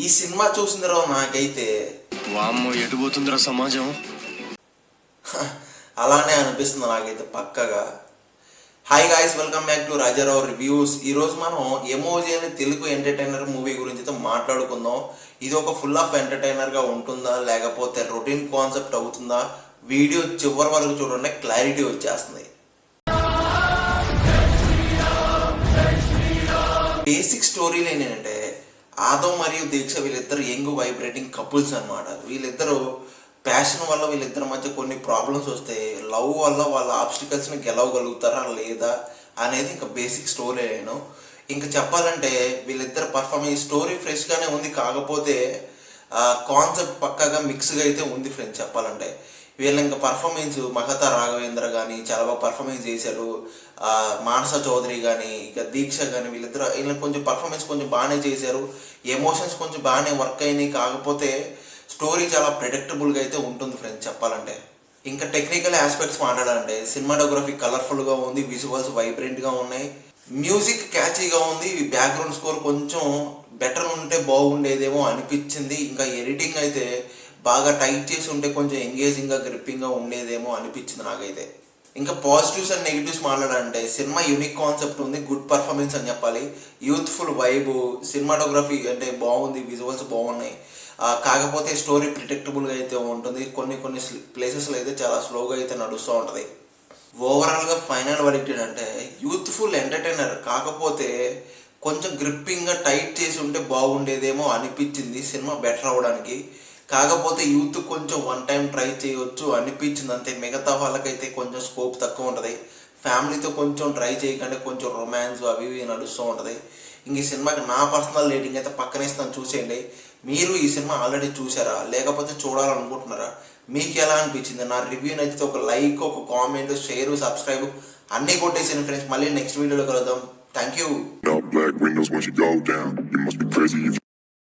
ఈ సినిమా చూసిన తర్వాత నాకైతే వామ్మో ఎటుపోతుందిరా సమాజం అలానే అనిపిస్తుంది నాకైతే పక్కగా. Hi guys, welcome back to Rajarao reviews. ఈరోజు మనం ఎమోజీ అనే తెలుగు ఎంటర్టైనర్ మూవీ గురించి అయితే మాట్లాడుకుందాం. ఇది ఒక ఫుల్ ఆఫ్ ఎంటర్టైనర్గా ఉంటుందా లేకపోతే రొటీన్ కాన్సెప్ట్ అవుతుందా? వీడియో చివరి వరకు చూడండి, క్లారిటీ వచ్చేస్తుంది. బేసిక్ స్టోరీలు ఏంటంటే ఆదవ్ మరియు దీక్ష వీళ్ళిద్దరు యంగ్ వైబ్రేటింగ్ కపుల్స్ అనమాట. వీళ్ళిద్దరూ ప్యాషన్ వల్ల వీళ్ళిద్దరి మధ్య కొన్ని ప్రాబ్లమ్స్ వస్తాయి. లవ్ వల్ల వాళ్ళ ఆబ్స్టికల్స్ని గెలవగలుగుతారా లేదా అనేది ఇంకా బేసిక్ స్టోరీ. నేను ఇంకా చెప్పాలంటే వీళ్ళిద్దరు పర్ఫార్మెన్స్ స్టోరీ ఫ్రెష్గానే ఉంది, కాకపోతే కాన్సెప్ట్ పక్కాగా మిక్స్గా అయితే ఉంది ఫ్రెండ్స్. చెప్పాలంటే వీళ్ళ ఇంకా పర్ఫార్మెన్స్ మగతా రాఘవేంద్ర కానీ చాలా బాగా పర్ఫార్మెన్స్ చేశారు. మానస చౌదరి కానీ ఇక దీక్ష కానీ వీళ్ళ కొంచెం పర్ఫార్మెన్స్ కొంచెం బాగానే చేశారు. ఎమోషన్స్ కొంచెం బాగానే వర్క్ అయినాయి, కాకపోతే స్టోరీ చాలా ప్రెడిక్టబుల్గా అయితే ఉంటుంది ఫ్రెండ్స్. చెప్పాలంటే ఇంకా టెక్నికల్ ఆస్పెక్ట్స్ మాట్లాడాలంటే సినిమాటోగ్రఫీ కలర్ఫుల్గా ఉంది, విజువల్స్ వైబ్రెంట్గా ఉన్నాయి, మ్యూజిక్ క్యాచీగా ఉంది. బ్యాక్గ్రౌండ్ స్కోర్ కొంచెం బెటర్ ఉంటే బాగుండేదేమో అనిపించింది. ఇంకా ఎడిటింగ్ అయితే బాగా టైట్ చేసి ఉంటే కొంచెం ఎంగేజింగ్గా గ్రిప్పింగ్గా ఉండేదేమో అనిపించింది నాకైతే. ఇంకా పాజిటివ్స్ అండ్ నెగిటివ్స్ మాట్లాడాలంటే సినిమా యూనిక్ కాన్సెప్ట్ ఉంది, గుడ్ పర్ఫార్మెన్స్ అని చెప్పాలి, యూత్ఫుల్ వైబ్, సినిమాటోగ్రఫీ అంటే బాగుంది, విజువల్స్ బాగున్నాయి. కాకపోతే స్టోరీ ప్రిడిక్టబుల్గా అయితే ఉంటుంది. కొన్ని ప్లేసెస్లో అయితే చాలా స్లోగా అయితే నడుస్తూ ఉంటుంది. ఓవరాల్గా ఫైనల్ వర్డిక్ట్ ఏంటంటే యూత్ఫుల్ ఎంటర్టైనర్, కాకపోతే కొంచెం గ్రిప్పింగ్గా టైట్ చేసి ఉంటే బాగుండేదేమో అనిపించింది సినిమా బెటర్ అవ్వడానికి. కాకపోతే యూత్ కొంచెం వన్ టైం ట్రై చేయవచ్చు అనిపించింది అంతే. మిగతా వాళ్ళకైతే కొంచెం స్కోప్ తక్కువ ఉంటుంది. ఫ్యామిలీతో కొంచెం ట్రై చేయకంటే కొంచెం రొమాన్స్ అవి ఇవి నడుస్తూ ఉంటుంది. ఇంక ఈ సినిమాకి నా పర్సనల్ రేటింగ్ అయితే పక్కనేస్తాను, చూసేయండి. మీరు ఈ సినిమా ఆల్రెడీ చూసారా లేకపోతే చూడాలనుకుంటున్నారా? మీకు ఎలా అనిపించింది? నా రివ్యూ నచ్చితే ఒక లైక్, ఒక కామెంట్, షేర్, సబ్స్క్రైబ్ అన్నీ కొట్టేసాను ఫ్రెండ్స్. మళ్ళీ నెక్స్ట్ వీడియోలో కలుద్దాం. Thank you.